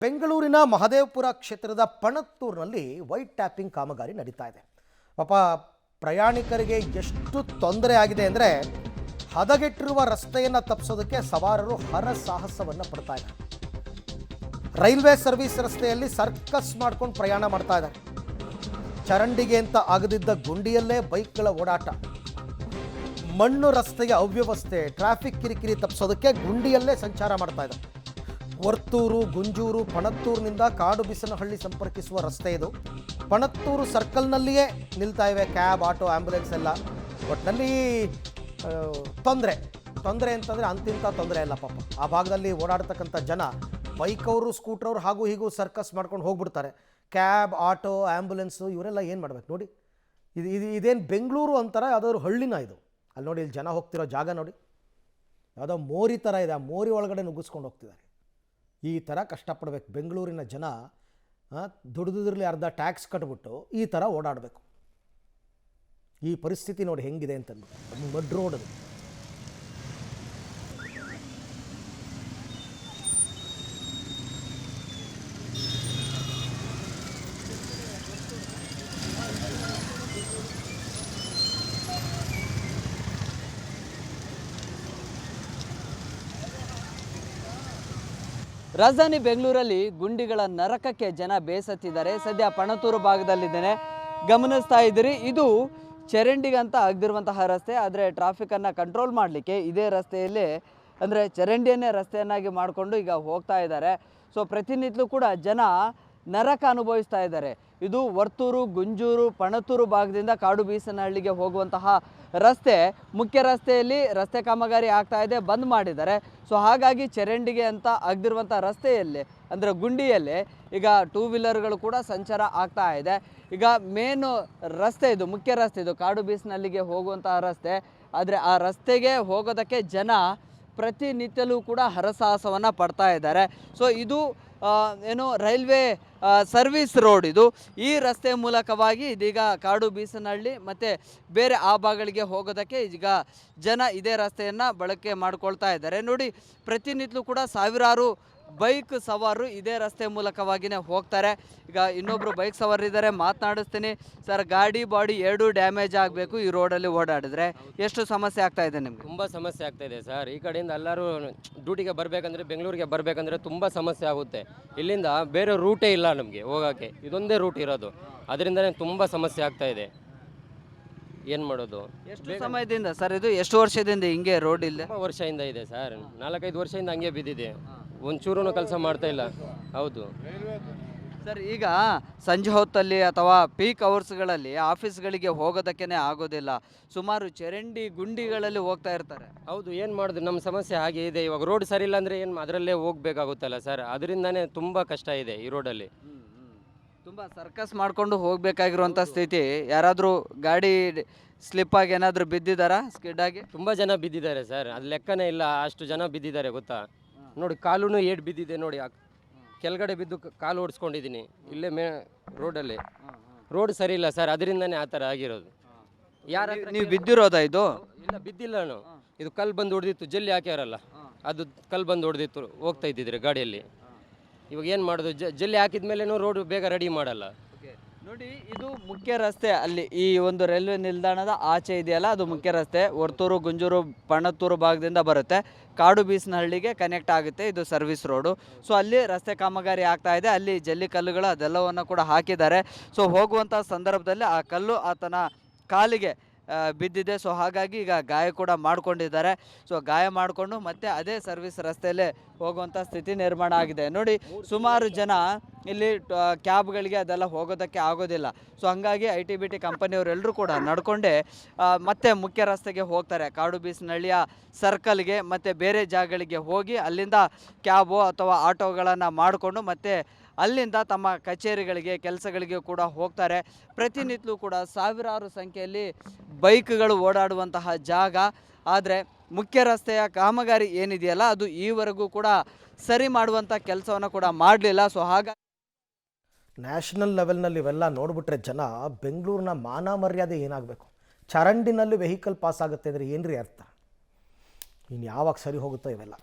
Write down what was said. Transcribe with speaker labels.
Speaker 1: ಬೆಂಗಳೂರಿನ ಮಹದೇವಪುರ ಕ್ಷೇತ್ರದ ಪಣತ್ತೂರಿನಲ್ಲಿ white tapping ಕಾಮಗಾರಿ ನಡೀತಾ ಇದೆ. ಪಾಪ ಪ್ರಯಾಣಿಕರಿಗೆ ಎಷ್ಟು ತೊಂದರೆ ಆಗಿದೆ ಅಂದರೆ ಹದಗೆಟ್ಟಿರುವ ರಸ್ತೆಯನ್ನು ತಪ್ಪಿಸೋದಕ್ಕೆ ಸವಾರರು ಹರಸಾಹಸವನ್ನು ಪಡ್ತಾ ಇದ್ದಾರೆ. ರೈಲ್ವೆ ಸರ್ವಿಸ್ ರಸ್ತೆಯಲ್ಲಿ ಸರ್ಕಸ್ ಮಾಡ್ಕೊಂಡು ಪ್ರಯಾಣ ಮಾಡ್ತಾ ಇದ್ದಾರೆ. ಚರಂಡಿಗೆ ಅಂತ ಆಗದಿದ್ದ ಗುಂಡಿಯಲ್ಲೇ ಬೈಕ್ಗಳ ಓಡಾಟ, ಮಣ್ಣು ರಸ್ತೆಯ ಅವ್ಯವಸ್ಥೆ, ಟ್ರಾಫಿಕ್ ಕಿರಿಕಿರಿ ತಪ್ಪಿಸೋದಕ್ಕೆ ಗುಂಡಿಯಲ್ಲೇ ಸಂಚಾರ ಮಾಡ್ತಾ ಇದ್ದಾರೆ. ವರ್ತೂರು, ಗುಂಜೂರು, ಪಣತ್ತೂರಿನಿಂದ ಕಾಡುಬೀಸನಹಳ್ಳಿ ಸಂಪರ್ಕಿಸುವ ರಸ್ತೆ ಇದು. ಪಣತ್ತೂರು ಸರ್ಕಲ್ನಲ್ಲಿಯೇ ನಿಲ್ತಾ ಇವೆ ಕ್ಯಾಬ್, ಆಟೋ, ಆ್ಯಂಬುಲೆನ್ಸ್ ಎಲ್ಲ. ಒಟ್ಟಿನಲ್ಲಿ ತೊಂದರೆ ಅಂತಂದರೆ ಅಂತಿಂಥ ತೊಂದರೆ ಇಲ್ಲ. ಪಾಪ ಆ ಭಾಗದಲ್ಲಿ ಓಡಾಡ್ತಕ್ಕಂಥ ಜನ ಬೈಕವರು, ಸ್ಕೂಟ್ರವ್ರು ಹಾಗೂ ಹೀಗೂ ಸರ್ಕಸ್ ಮಾಡ್ಕೊಂಡು ಹೋಗ್ಬಿಡ್ತಾರೆ. ಕ್ಯಾಬ್, ಆಟೋ, ಆ್ಯಂಬುಲೆನ್ಸು ಇವರೆಲ್ಲ ಏನು ಮಾಡ್ಬೇಕು ನೋಡಿ. ಇದೇನು ಬೆಂಗಳೂರು ಅಂತಾರೆ, ಯಾವುದಾದ್ರು ಹಳ್ಳಿನ ಇದು? ಅಲ್ಲಿ ನೋಡಿ, ಇಲ್ಲಿ ಜನ ಹೋಗ್ತಿರೋ ಜಾಗ ನೋಡಿ, ಯಾವುದೋ ಮೋರಿ ಥರ ಇದೆ. ಆ ಮೋರಿ ಒಳಗಡೆ ನುಗ್ಗಿಸ್ಕೊಂಡು ಹೋಗ್ತಿದ್ದಾರೆ. ಈ ಥರ ಕಷ್ಟಪಡಬೇಕು ಬೆಂಗಳೂರಿನ ಜನ. ದುಡಿದಿರಲಿ ಅರ್ಧ ಟ್ಯಾಕ್ಸ್ ಕಟ್ಬಿಟ್ಟು ಈ ಥರ ಓಡಾಡಬೇಕು. ಈ ಪರಿಸ್ಥಿತಿ ನೋಡಿ ಹೆಂಗಿದೆ ಅಂತಂದು. ಮಡ್ ರೋಡ್ ಅದು.
Speaker 2: ರಾಜಧಾನಿ ಬೆಂಗಳೂರಲ್ಲಿ ಗುಂಡಿಗಳ ನರಕಕ್ಕೆ ಜನ ಬೇಸತ್ತಿದ್ದಾರೆ. ಸದ್ಯ ಪಣತ್ತೂರು ಭಾಗದಲ್ಲಿದ್ದೇನೆ, ಗಮನಿಸ್ತಾ ಇದ್ದೀರಿ. ಇದು ಚರಂಡಿಗಂತ ಆಗದಿರುವಂತಹ ರಸ್ತೆ. ಆದರೆ ಟ್ರಾಫಿಕನ್ನು ಕಂಟ್ರೋಲ್ ಮಾಡಲಿಕ್ಕೆ ಇದೇ ರಸ್ತೆಯಲ್ಲಿ, ಅಂದರೆ ಚರಂಡಿಯನ್ನೇ ರಸ್ತೆಯನ್ನಾಗಿ ಮಾಡಿಕೊಂಡು ಈಗ ಹೋಗ್ತಾ ಇದ್ದಾರೆ. ಸೊ ಪ್ರತಿನಿತ್ಯ ಕೂಡ ಜನ ನರಕ ಅನುಭವಿಸ್ತಾ ಇದ್ದಾರೆ. ಇದು ವರ್ತೂರು, ಗುಂಜೂರು, ಪಣತ್ತೂರು ಭಾಗದಿಂದ ಕಾಡುಬೀಸನಹಳ್ಳಿಗೆ ಹೋಗುವಂತಹ ರಸ್ತೆ. ಮುಖ್ಯ ರಸ್ತೆಯಲ್ಲಿ ರಸ್ತೆ ಕಾಮಗಾರಿ ಆಗ್ತಾ ಇದೆ, ಬಂದ್ ಮಾಡಿದ್ದಾರೆ. ಸೊ ಹಾಗಾಗಿ ಚರಂಡಿಗೆ ಅಂತ ಆಗದಿರುವಂಥ ರಸ್ತೆಯಲ್ಲಿ, ಅಂದರೆ ಗುಂಡಿಯಲ್ಲಿ ಈಗ ಟೂ ವೀಲರ್ಗಳು ಕೂಡ ಸಂಚಾರ ಆಗ್ತಾ ಇದೆ. ಈಗ ಮೇನು ರಸ್ತೆ ಇದು, ಮುಖ್ಯ ರಸ್ತೆ ಇದು, ಕಾಡುಬೀಸನಹಳ್ಳಿಗೆ ಹೋಗುವಂತಹ ರಸ್ತೆ. ಆದರೆ ಆ ರಸ್ತೆಗೆ ಹೋಗೋದಕ್ಕೆ ಜನ ಪ್ರತಿನಿತ್ಯಲೂ ಕೂಡ ಹರಸಾಹಸವನ್ನು ಪಡ್ತಾ ಇದ್ದಾರೆ. ಸೊ ಇದು ಏನು ರೈಲ್ವೆ ಸರ್ವಿಸ್ ರೋಡ್ ಇದು. ಈ ರಸ್ತೆ ಮೂಲಕವಾಗಿ ಇದೀಗ ಕಾಡುಬೀಸನಹಳ್ಳಿ ಮತ್ತು ಬೇರೆ ಆ ಭಾಗಗಳಿಗೆ ಹೋಗೋದಕ್ಕೆ ಈಗ ಜನ ಇದೇ ರಸ್ತೆಯನ್ನು ಬಳಕೆ ಮಾಡ್ಕೊಳ್ತಾ ಇದ್ದಾರೆ. ನೋಡಿ, ಪ್ರತಿನಿತ್ಯಲೂ ಕೂಡ ಸಾವಿರಾರು ಬೈಕ್ ಸವಾರರು ಇದೇ ರಸ್ತೆ ಮೂಲಕವಾಗಿಯೇ ಹೋಗ್ತಾರೆ. ಈಗ ಇನ್ನೊಬ್ಬರು ಬೈಕ್ ಸವಾರರಿದ್ದಾರೆ, ಮಾತನಾಡಿಸ್ತೀನಿ. ಸರ್, ಗಾಡಿ ಬಾಡಿ ಎರಡೂ ಡ್ಯಾಮೇಜ್ ಆಗಬೇಕು ಈ ರೋಡಲ್ಲಿ ಓಡಾಡಿದ್ರೆ, ಎಷ್ಟು ಸಮಸ್ಯೆ ಆಗ್ತಾ ಇದೆ ನಿಮ್ಗೆ?
Speaker 3: ತುಂಬ ಸಮಸ್ಯೆ ಆಗ್ತಾ ಇದೆ ಸರ್. ಈ ಕಡೆಯಿಂದ ಎಲ್ಲರೂ ಡ್ಯೂಟಿಗೆ ಬರಬೇಕಂದ್ರೆ, ಬೆಂಗಳೂರಿಗೆ ಬರಬೇಕಂದ್ರೆ ತುಂಬ ಸಮಸ್ಯೆ ಆಗುತ್ತೆ. ಇಲ್ಲಿಂದ ಬೇರೆ ರೂಟೇ ಇಲ್ಲ ನಮಗೆ ಹೋಗೋಕ್ಕೆ, ಇದೊಂದೇ ರೂಟ್ ಇರೋದು. ಅದರಿಂದನೇ ತುಂಬ ಸಮಸ್ಯೆ ಆಗ್ತಾ ಇದೆ. ಏನು ಮಾಡೋದು?
Speaker 2: ಎಷ್ಟು ಸಮಯದಿಂದ ಸರ್ ಇದು? ಎಷ್ಟು ವರ್ಷದಿಂದ ಹಿಂಗೆ ರೋಡ್ ಇಲ್ಲ?
Speaker 3: ತುಂಬ ವರ್ಷದಿಂದ ಇದೆ ಸರ್, 4-5 ವರ್ಷದಿಂದ ಹಂಗೆ ಬಿದ್ದಿದೆ. ಒಂಚೂರು ಕೆಲಸ ಮಾಡ್ತಾ ಇಲ್ಲ. ಹೌದು
Speaker 2: ಸರ್, ಈಗ ಸಂಜೆ ಹೊತ್ತಲ್ಲಿ ಅಥವಾ ಪೀಕ್ ಅವರ್ಸ್ಗಳಲ್ಲಿ ಆಫೀಸ್ಗಳಿಗೆ ಹೋಗೋದಕ್ಕೇ ಆಗೋದಿಲ್ಲ. ಸುಮಾರು ಚರಂಡಿ ಗುಂಡಿಗಳಲ್ಲಿ ಹೋಗ್ತಾ ಇರ್ತಾರೆ.
Speaker 3: ಹೌದು, ಏನು ಮಾಡೋದು? ನಮ್ಮ ಸಮಸ್ಯೆ ಹಾಗೆ ಇದೆ. ಇವಾಗ ರೋಡ್ ಸರಿ ಇಲ್ಲ ಅಂದರೆ ಏನು ಅದರಲ್ಲೇ ಹೋಗ್ಬೇಕಾಗುತ್ತಲ್ಲ ಸರ್. ಅದರಿಂದನೇ ತುಂಬ ಕಷ್ಟ ಇದೆ ಈ ರೋಡಲ್ಲಿ.
Speaker 2: ತುಂಬ ಸರ್ಕಸ್ ಮಾಡಿಕೊಂಡು ಹೋಗಬೇಕಾಗಿರುವಂಥ ಸ್ಥಿತಿ. ಯಾರಾದರೂ ಗಾಡಿ ಸ್ಲಿಪ್ಪಾಗಿ ಏನಾದರೂ ಬಿದ್ದಿದ್ದಾರಾ? ಸ್ಕಿಡ್ ಆಗಿ
Speaker 3: ತುಂಬ ಜನ ಬಿದ್ದಿದ್ದಾರೆ ಸರ್, ಅದು ಲೆಕ್ಕನೇ ಇಲ್ಲ. ಅಷ್ಟು ಜನ ಬಿದ್ದಿದ್ದಾರೆ ಗೊತ್ತಾ. ನೋಡಿ, ಕಾಲೂ ಏಟ್ ಬಿದ್ದಿದೆ ನೋಡಿ. ಕೆಳಗಡೆ ಬಿದ್ದು ಕಾಲು ಓಡಿಸ್ಕೊಂಡಿದ್ದೀನಿ ಇಲ್ಲೇ ರೋಡಲ್ಲಿ. ರೋಡ್ ಸರಿ ಇಲ್ಲ ಸರ್, ಅದರಿಂದನೇ ಆ ಥರ ಆಗಿರೋದು.
Speaker 2: ಯಾರು ನೀವು ಬಿದ್ದಿರೋದಾ? ಇದು
Speaker 3: ಇಲ್ಲ, ಬಿದ್ದಿಲ್ಲ ನಾನು. ಇದು ಕಲ್ಲು ಬಂದು ಹೊಡೆದಿತ್ತು, ಜಲ್ಲಿ ಹಾಕ್ಯಾರಲ್ಲ, ಅದು ಕಲ್ಲು ಬಂದು ಹೊಡೆದಿತ್ತು. ಹೋಗ್ತಾ ಇದ್ದಿದ್ರೆ ಗಾಡಿಯಲ್ಲಿ. ಇವಾಗ ಏನು ಮಾಡೋದು? ಜಲ್ಲಿ ಹಾಕಿದ ಮೇಲೇನೂ ರೋಡ್ ಬೇಗ ರೆಡಿ ಮಾಡಲ್ಲ.
Speaker 2: ನೋಡಿ, ಇದು ಮುಖ್ಯ ರಸ್ತೆ. ಅಲ್ಲಿ ಈ ಒಂದು ರೈಲ್ವೆ ನಿಲ್ದಾಣದ ಆಚೆ ಇದೆಯಲ್ಲ, ಅದು ಮುಖ್ಯ ರಸ್ತೆ. ವರ್ತೂರು, ಗುಂಜೂರು, ಪಣತ್ತೂರು ಭಾಗದಿಂದ ಬರುತ್ತೆ, ಕಾಡುಬೀಸನಹಳ್ಳಿಗೆ ಕನೆಕ್ಟ್ ಆಗುತ್ತೆ. ಇದು ಸರ್ವಿಸ್ ರೋಡು. ಸೊ ಅಲ್ಲಿ ರಸ್ತೆ ಕಾಮಗಾರಿ ಆಗ್ತಾ ಇದೆ. ಅಲ್ಲಿ ಜಲ್ಲಿ ಕಲ್ಲುಗಳು ಅದೆಲ್ಲವನ್ನು ಕೂಡ ಹಾಕಿದ್ದಾರೆ. ಸೊ ಹೋಗುವಂಥ ಸಂದರ್ಭದಲ್ಲಿ ಆ ಕಲ್ಲು ಆತನ ಕಾಲಿಗೆ ಬಿದ್ದಿದೆ. ಸೊ ಹಾಗಾಗಿ ಈಗ ಗಾಯ ಕೂಡ ಮಾಡ್ಕೊಂಡಿದ್ದಾರೆ. ಸೊ ಗಾಯ ಮಾಡಿಕೊಂಡು ಮತ್ತೆ ಅದೇ ಸರ್ವಿಸ್ ರಸ್ತೆಯಲ್ಲೇ ಹೋಗುವಂಥ ಸ್ಥಿತಿ ನಿರ್ಮಾಣ ಆಗಿದೆ. ನೋಡಿ, ಸುಮಾರು ಜನ ಇಲ್ಲಿ ಕ್ಯಾಬ್ಗಳಿಗೆ ಅದೆಲ್ಲ ಹೋಗೋದಕ್ಕೆ ಆಗೋದಿಲ್ಲ. ಸೊ ಹಾಗಾಗಿ ITBT ಕಂಪನಿಯವರೆಲ್ಲರೂ ಕೂಡ ನಡ್ಕೊಂಡೇ ಮತ್ತೆ ಮುಖ್ಯ ರಸ್ತೆಗೆ ಹೋಗ್ತಾರೆ. ಕಾಡುಬೀಸನಹಳ್ಳಿಯ ಸರ್ಕಲ್ಗೆ ಮತ್ತು ಬೇರೆ ಜಾಗಗಳಿಗೆ ಹೋಗಿ ಅಲ್ಲಿಂದ ಕ್ಯಾಬು ಅಥವಾ ಆಟೋಗಳನ್ನು ಮಾಡಿಕೊಂಡು ಮತ್ತೆ ಅಲ್ಲಿಂದ ತಮ್ಮ ಕಚೇರಿಗಳಿಗೆ, ಕೆಲಸಗಳಿಗೆ ಕೂಡ ಹೋಗ್ತಾರೆ. ಪ್ರತಿನಿತ್ಯವೂ ಕೂಡ ಸಾವಿರಾರು ಸಂಖ್ಯೆಯಲ್ಲಿ ಬೈಕ್ಗಳು ಓಡಾಡುವಂತಹ ಜಾಗ. ಆದರೆ ಮುಖ್ಯ ರಸ್ತೆಯ ಕಾಮಗಾರಿ ಏನಿದೆಯಲ್ಲ, ಅದು ಈವರೆಗೂ ಕೂಡ ಸರಿ ಮಾಡುವಂಥ ಕೆಲಸವನ್ನು ಕೂಡ ಮಾಡಲಿಲ್ಲ. ಸೊ ಹಾಗಾಗಿ
Speaker 1: ನ್ಯಾಷನಲ್ ಲೆವೆಲ್ನಲ್ಲಿ ಇವೆಲ್ಲ ನೋಡಿಬಿಟ್ರೆ ಜನ ಬೆಂಗಳೂರಿನ ಮಾನ ಮರ್ಯಾದೆ ಏನಾಗಬೇಕು? ಚರಂಡಿನಲ್ಲಿ ವೆಹಿಕಲ್ ಪಾಸ್ ಆಗುತ್ತೆ ಅಂದರೆ ಏನ್ರಿ ಅರ್ಥ? ಇನ್ನು ಯಾವಾಗ ಸರಿ ಹೋಗುತ್ತೋ ಇವೆಲ್ಲ.